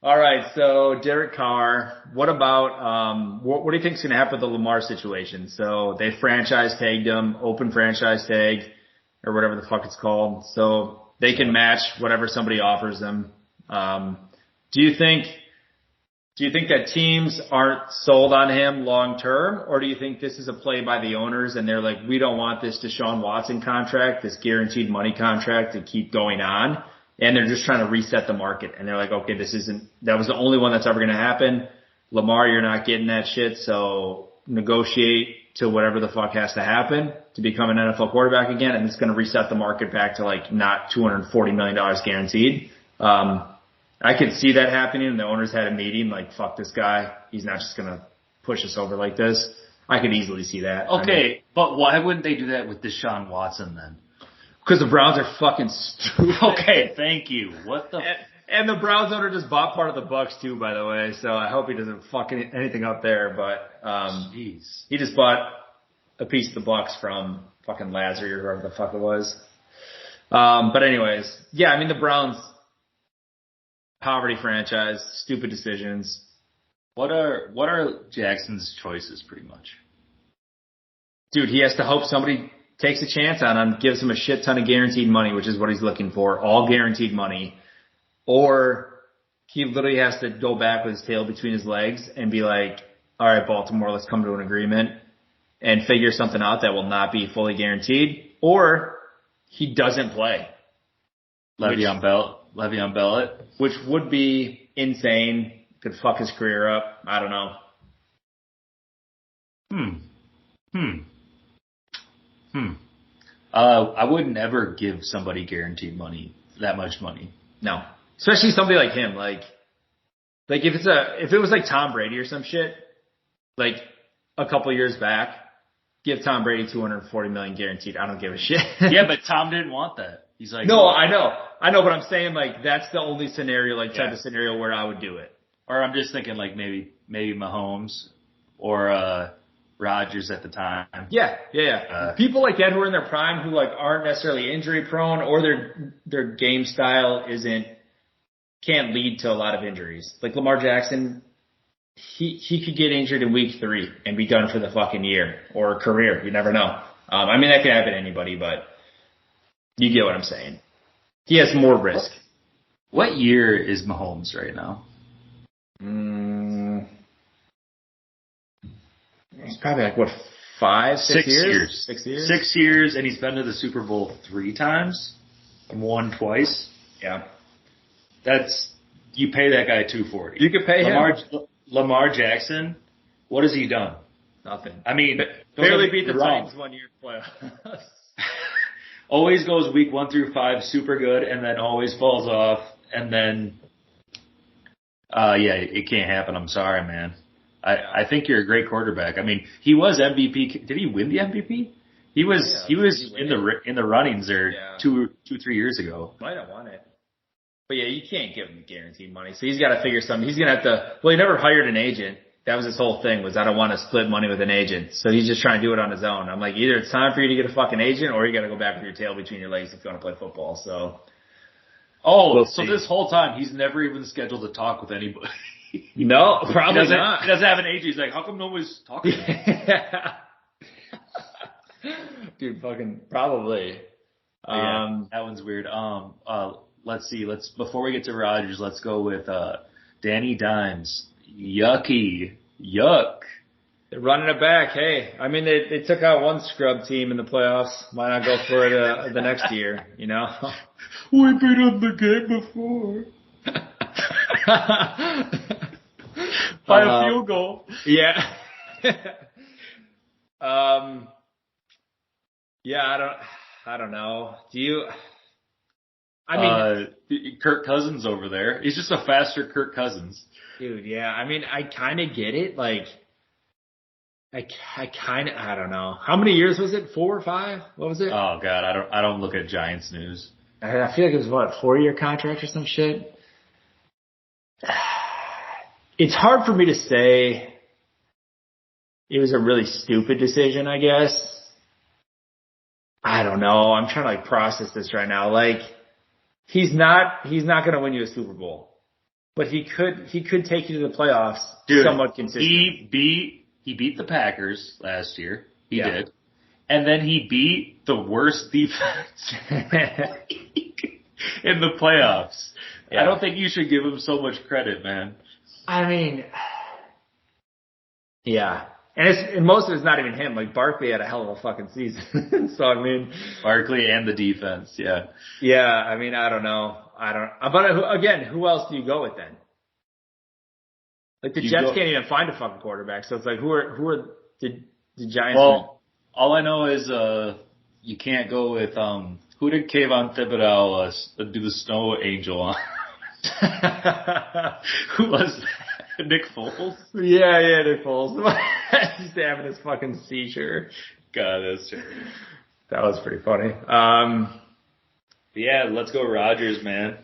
All right, so Derek Carr. What about what do you think is going to happen with the Lamar situation? So they franchise tagged him, open franchise tag, or whatever the fuck it's called. So they can match whatever somebody offers them. Do you think that teams aren't sold on him long term, or do you think this is a play by the owners and they're like, we don't want this Deshaun Watson contract, this guaranteed money contract to keep going on, and they're just trying to reset the market, and they're like, okay, that was the only one that's ever going to happen. Lamar, you're not getting that shit, so negotiate to whatever the fuck has to happen to become an NFL quarterback again, and it's going to reset the market back to like not $240 million guaranteed. I could see that happening, and the owners had a meeting like, fuck this guy. He's not just going to push us over like this. I could easily see that. Okay, but why wouldn't they do that with Deshaun Watson then? Because the Browns are fucking stupid. Okay, thank you. What the... And the Browns owner just bought part of the Bucks too, by the way, so I hope he doesn't fuck anything up there, but jeez. He just bought a piece of the Bucks from fucking Lazary or whoever the fuck it was. But anyways, yeah, I mean the Browns, poverty franchise, stupid decisions. What are Jackson's choices pretty much? Dude, he has to hope somebody takes a chance on him, gives him a shit ton of guaranteed money, which is what he's looking for, all guaranteed money. Or he literally has to go back with his tail between his legs and be like, all right, Baltimore, let's come to an agreement and figure something out that will not be fully guaranteed. Or he doesn't play. Le'Veon Bell, which would be insane. Could fuck his career up. I don't know. I would never give somebody guaranteed money, that much money. No. Especially somebody like him. Like if it was like Tom Brady or some shit, like a couple years back, give Tom Brady $240 million guaranteed. I don't give a shit. Yeah, but Tom didn't want that. He's like, no, I know, but I'm saying like that's the only scenario, like type of scenario where I would do it. Or I'm just thinking like maybe Mahomes or Rodgers at the time. Yeah. People like that who are in their prime who like aren't necessarily injury prone or their game style can't lead to a lot of injuries. Like Lamar Jackson, he could get injured in week 3 and be done for the fucking year or career. You never know. I mean that could happen to anybody, but You get what I'm saying. He has more risk. What year is Mahomes right now? He's probably like, what, 6 years? 6 years? 6 years, and he's been to the Super Bowl 3 times and won twice. Yeah. You pay that guy $240. You could pay him. Lamar Jackson, what has he done? Nothing. I mean, barely beat the Titans 1 year playoffs. Always goes week 1 through 5 super good, and then always falls off, and then, it can't happen. I'm sorry, man. I think you're a great quarterback. I mean, he was MVP. Did he win the MVP? He was in the runnings there 2 or 3 years ago. Might have won it. But yeah, you can't give him guaranteed money. So he's got to figure something. He's going to have to, he never hired an agent. That was his whole thing, was I don't want to split money with an agent. So he's just trying to do it on his own. I'm like, either it's time for you to get a fucking agent or you got to go back with your tail between your legs if you want to play football. So. This whole time he's never even scheduled to talk with anybody. No, probably not. He doesn't have an agent. He's like, how come nobody's talking to me? Dude, fucking probably. That one's weird. Let's see. Before we get to Rodgers, let's go with Danny Dimes. Yuck. They're running it back. Hey, I mean, they took out one scrub team in the playoffs. Why not go for it the next year, you know? We've been on the game before. By a field goal. Yeah. I don't know. Do you? I mean, Kirk Cousins over there. He's just a faster Kirk Cousins. Dude, yeah. I mean, I kind of get it. Like, I don't know. How many years was it? 4 or 5? What was it? Oh God, I don't look at Giants news. I feel like it was what, 4-year contract or some shit. It's hard for me to say it was a really stupid decision, I guess. I don't know. I'm trying to like process this right now. Like, he's not going to win you a Super Bowl, but he could take you to the playoffs. Dude, somewhat consistent. He beat the Packers last year. He did. And then he beat the worst defense in the playoffs. Yeah. I don't think you should give him so much credit, man. I mean, yeah. And most of it's not even him. Like, Barkley had a hell of a fucking season. So, I mean. Barkley and the defense, yeah. Yeah, I mean, I don't know. But again, who else do you go with then? Like, the Jets can't even find a fucking quarterback. So it's like, who are the Giants? Well, all I know is you can't go with who did Kayvon Thibodeau do the snow angel on? Who was that? Nick Foles? Yeah, Nick Foles. He's having his fucking seizure. God, that's true. That was pretty funny. Yeah, let's go Rodgers, man.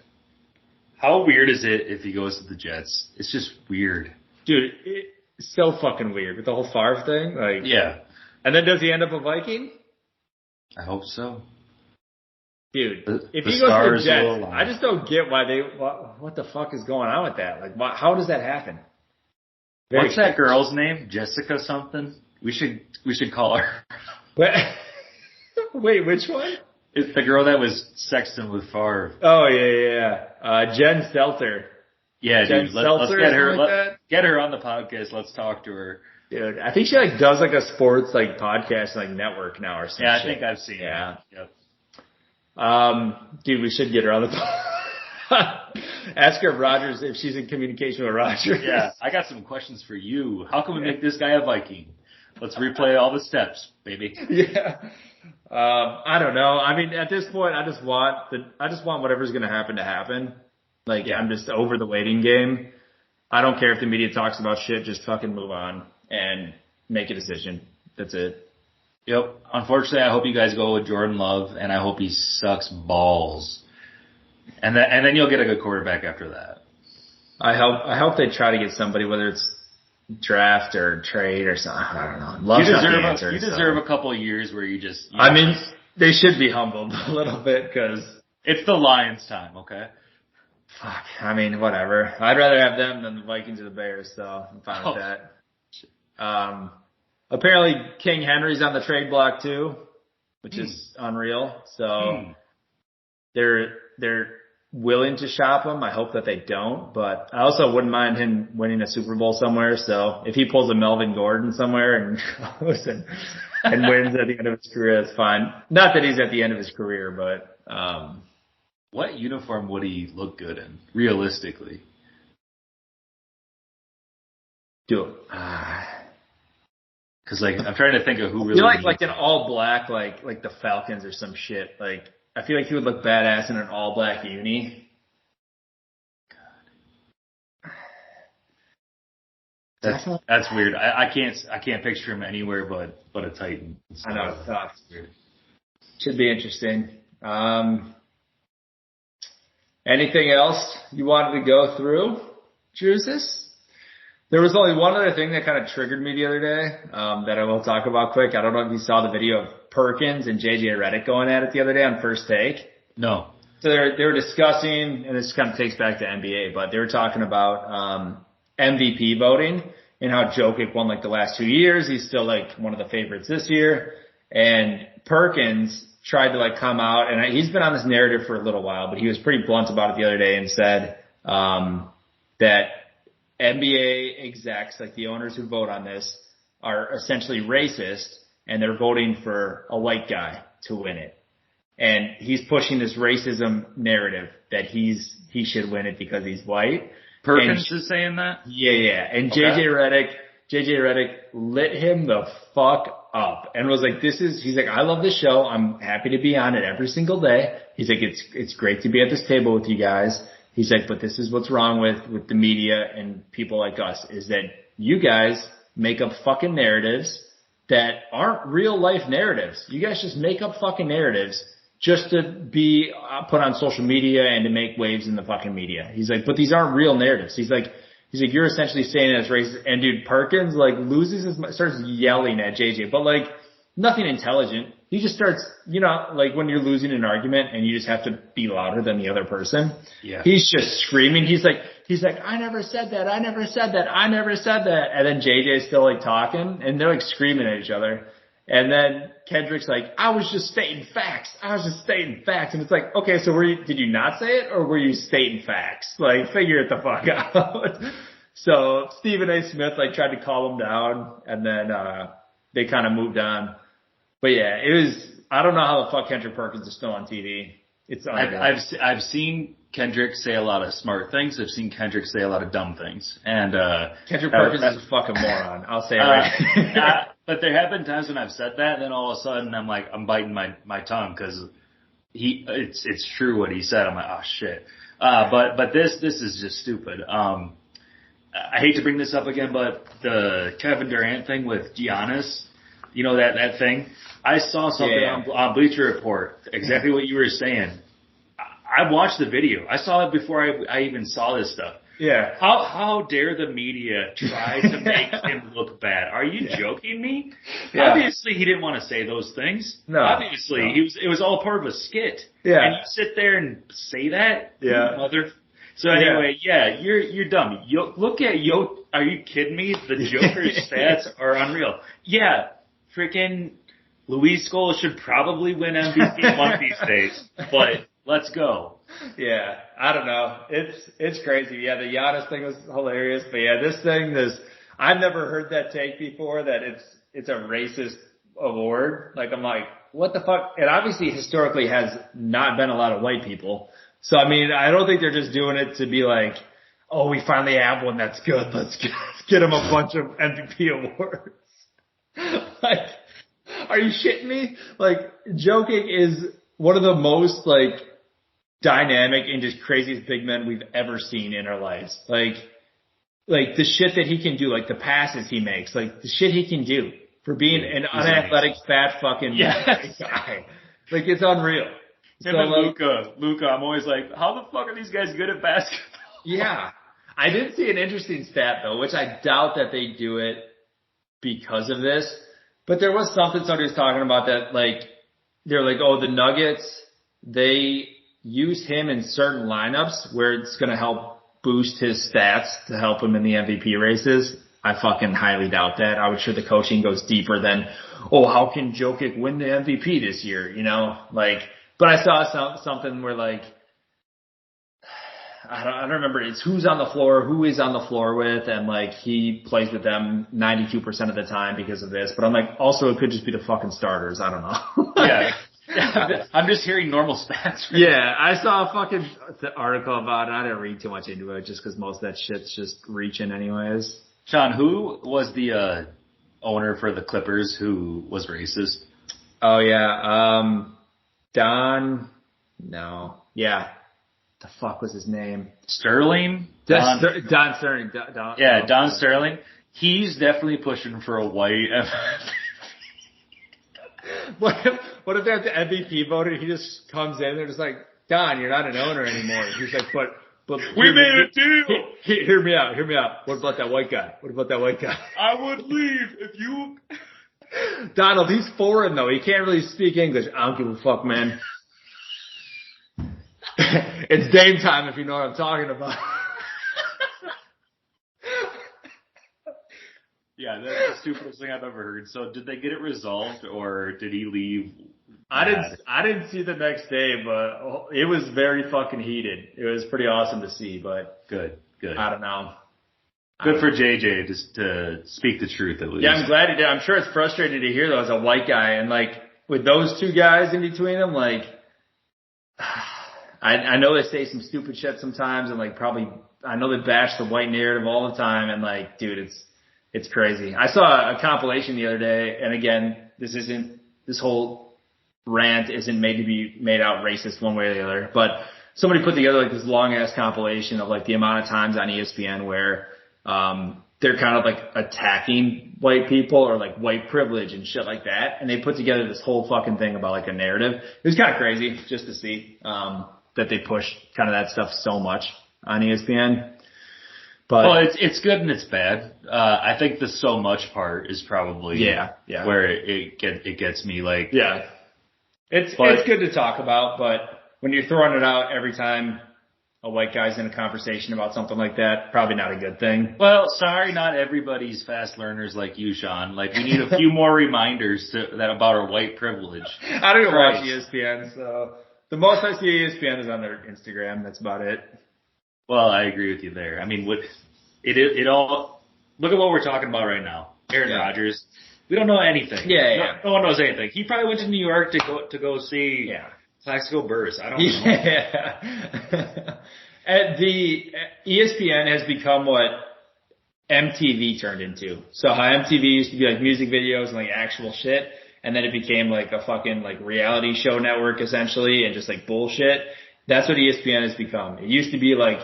How weird is it if he goes to the Jets? It's just weird. Dude, it's so fucking weird with the whole Favre thing. Like, yeah. And then does he end up a Viking? I hope so. Dude, if he goes to the Jets, I just don't get why what the fuck is going on with that? Like, how does that happen? What's that girl's name? Jessica something? We should call her. Wait, which one? It's the girl that was sexting with Favre. Oh, yeah. Jen Selter. Yeah, Jen dude. Let's get her. Get her on the podcast. Let's talk to her. Dude, I think she like does like a sports like podcast like network now or something. Yeah, I think I've seen it. Yep. Dude, we should get her on the ask her if she's in communication with Rodgers. Yeah, I got some questions for you. How can we make this guy a Viking? Let's replay all the steps, baby. Yeah. I don't know. I mean, at this point, I just want whatever's going to happen to happen. Like, I'm just over the waiting game. I don't care if the media talks about shit. Just fucking move on and make a decision. That's it. Yep. Unfortunately, I hope you guys go with Jordan Love, and I hope he sucks balls. And then you'll get a good quarterback after that. I hope they try to get somebody, whether it's draft or trade or something. I don't know. You deserve a couple of years where you just. I mean, they should be humbled a little bit because it's the Lions' time. Okay. Fuck. I mean, whatever. I'd rather have them than the Vikings or the Bears, so I'm fine with that. Apparently, King Henry's on the trade block too, which is unreal. So they're willing to shop him. I hope that they don't, but I also wouldn't mind him winning a Super Bowl somewhere. So if he pulls a Melvin Gordon somewhere and goes and wins at the end of his career, that's fine. Not that he's at the end of his career, but what uniform would he look good in, realistically? Do it. Because I'm trying to think of who really. You like an all black, like the Falcons or some shit. Like I feel like he would look badass in an all black uni. That's weird. I can't picture him anywhere but a Titan. So I know it's tough. Should be interesting. Anything else you wanted to go through, Drusus? There was only one other thing that kind of triggered me the other day that I will talk about quick. I don't know if you saw the video of Perkins and JJ Redick going at it the other day on First Take. No. So they were discussing, and this kind of takes back to NBA, but they were talking about MVP voting and how Jokic won like the last 2 years. He's still like one of the favorites this year. And Perkins tried to like come out, and he's been on this narrative for a little while, but he was pretty blunt about it the other day and said that NBA execs, like the owners who vote on this, are essentially racist, and they're voting for a white guy to win it. And he's pushing this racism narrative that he should win it because he's white. Perkins is saying that? Yeah. And okay. JJ Redick lit him the fuck up and was like, he's like, I love this show. I'm happy to be on it every single day. He's like, it's great to be at this table with you guys. He's like, but this is what's wrong with the media and people like us, is that you guys make up fucking narratives that aren't real life narratives. You guys just make up fucking narratives just to be put on social media and to make waves in the fucking media. He's like, but these aren't real narratives. He's like, you're essentially saying it's racist. And dude, Perkins like starts yelling at JJ, but like nothing intelligent. He just starts, like when you're losing an argument and you just have to be louder than the other person. Yeah. He's just screaming. He's like, I never said that. I never said that. I never said that. And then JJ's still like talking and they're like screaming at each other. And then Kendrick's like, I was just stating facts. And it's like, okay, so did you not say it or were you stating facts? Like, figure it the fuck out. So Stephen A. Smith like tried to calm him down and then, they kind of moved on. But yeah, I don't know how the fuck Kendrick Perkins is still on TV. It's I've seen Kendrick say a lot of smart things. I've seen Kendrick say a lot of dumb things. And, Kendrick Perkins is a fucking moron. I'll say it right. But there have been times when I've said that and then all of a sudden I'm biting my tongue because it's true what he said. I'm like, oh shit. But this is just stupid. I hate to bring this up again, but the Kevin Durant thing with Giannis, that thing. I saw something on Bleacher Report, exactly what you were saying. I watched the video. I saw it before I even saw this stuff. Yeah. How dare the media try to make him look bad? Are you joking me? Yeah. Obviously, he didn't want to say those things. No. Obviously, it was all part of a skit. Yeah. And you sit there and say that? Yeah. So anyway, you're dumb. Are you kidding me? The Joker's stats are unreal. Yeah, freaking Luis Scola should probably win MVP one of these days, but let's go. Yeah, I don't know. It's crazy. Yeah, the Giannis thing was hilarious, but yeah, I've never heard that take before that it's a racist award. Like I'm like, what the fuck? And obviously historically has not been a lot of white people. So I mean, I don't think they're just doing it to be like, oh, we finally have one that's good. Let's get them a bunch of MVP awards. Like, are you shitting me? Like, Jokic is one of the most like dynamic and just craziest big men we've ever seen in our lives. Like the shit that he can do, like the passes he makes, like the shit he can do for being an unathletic, fat fucking guy. Like it's unreal. Him and Luka, I'm always like, how the fuck are these guys good at basketball? Yeah. I did see an interesting stat though, which I doubt that they do it because of this, but there was something somebody was talking about that like, they're like, oh, the Nuggets, they use him in certain lineups where it's going to help boost his stats to help him in the MVP races. I fucking highly doubt that. I would sure the coaching goes deeper than, oh, how can Jokic win the MVP this year? Like, But I saw something where like, I don't remember. It's who's on the floor, who he's on the floor with, and like he plays with them 92% of the time because of this. But I'm like, also it could just be the fucking starters. I don't know. Yeah. I'm just hearing normal stats. Yeah, I saw a fucking article about it. I didn't read too much into it just because most of that shit's just reaching anyways. Sean, who was the owner for the Clippers who was racist? Oh yeah, Don. No, yeah. The fuck was his name? Sterling? Don Sterling. Don Sterling. He's definitely pushing for a white. What if they have the MVP voter? He just comes in. They're just like, Don, you're not an owner anymore. He's like, but we made a deal. Hear me out. What about that white guy? I would leave if you. Donald, he's foreign though. He can't really speak English. I don't give a fuck, man. It's Dame time if you know what I'm talking about. Yeah, that's the stupidest thing I've ever heard. So did they get it resolved or did he leave? I didn't see the next day, but it was very fucking heated. It was pretty awesome to see, but good. I don't know. Good for JJ just to speak the truth at least. Yeah, I'm glad he did. I'm sure it's frustrating to hear though as a white guy and like with those two guys in between them, like I know they say some stupid shit sometimes and like probably I know they bash the white narrative all the time and like, dude, it's crazy. I saw a compilation the other day, and again, this whole rant isn't made to be made out racist one way or the other, but somebody put together like this long ass compilation of like the amount of times on ESPN where, they're kind of like attacking white people or like white privilege and shit like that. And they put together this whole fucking thing about like a narrative. It was kind of crazy just to see, that they push kind of that stuff so much on ESPN. But well, it's good and it's bad. I think the so much part is probably where it gets me like it's good to talk about, but when you're throwing it out every time a white guy's in a conversation about something like that, probably not a good thing. Well, sorry, not everybody's fast learners like you, Sean. Like we need a few more reminders about our white privilege. I don't even watch ESPN, so the most I see ESPN is on their Instagram. That's about it. Well, I agree with you there. I mean, it all, look at what we're talking about right now. Aaron Rodgers. We don't know anything. No one knows anything. He probably went to New York to go see Plaxico Burress. I don't know. Yeah. The ESPN has become what MTV turned into. So how MTV used to be like music videos and like actual shit, and then it became like a fucking like reality show network essentially and just like bullshit. That's what ESPN has become. It used to be like,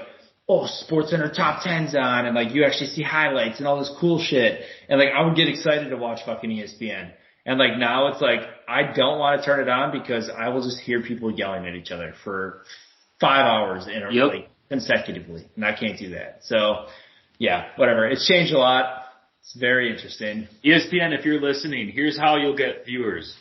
oh, SportsCenter top 10's on and like you actually see highlights and all this cool shit. And like I would get excited to watch fucking ESPN. And like now it's like I don't want to turn it on because I will just hear people yelling at each other for 5 hours in a like consecutively. And I can't do that. So yeah, whatever. It's changed a lot. It's very interesting. ESPN, if you're listening, here's how you'll get viewers.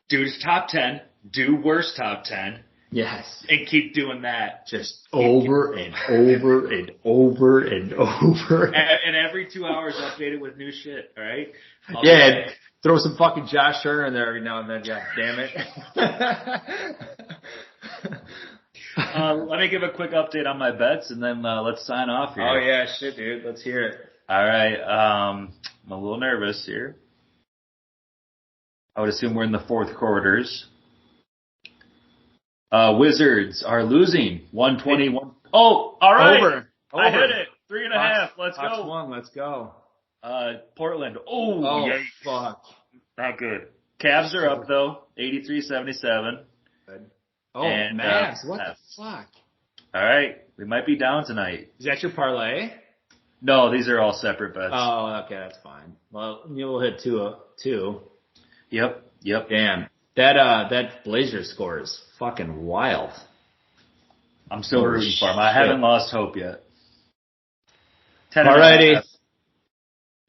Do top 10, do worst top 10. Yes. And keep doing that. Just over and over and over and over. And every 2 hours update it with new shit, all right? Throw some fucking Josh Turner in there every now and then. God damn it. Let me give a quick update on my bets and then let's sign off here. Oh yeah, shit, dude. Let's hear it. All right. I'm a little nervous here. I would assume we're in the fourth quarters. Wizards are losing 121. Oh, all right. Over. I hit it. 3.5. Let's go. Fox 1. Let's go. Portland. Oh, yikes. Fuck. Not good. Cavs are up though. 83-77. Oh, and, Mavs. What the fuck? All right. We might be down tonight. Is that your parlay? No, these are all separate bets. Oh, okay. That's fine. Well, you'll hit two. Yep. Damn. That Blazers score is fucking wild. I'm still rooting for him. I haven't lost hope yet. Alrighty.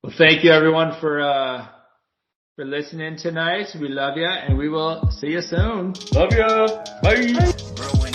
Well, thank you everyone for listening tonight. We love you, and we will see you soon. Love ya. Bye.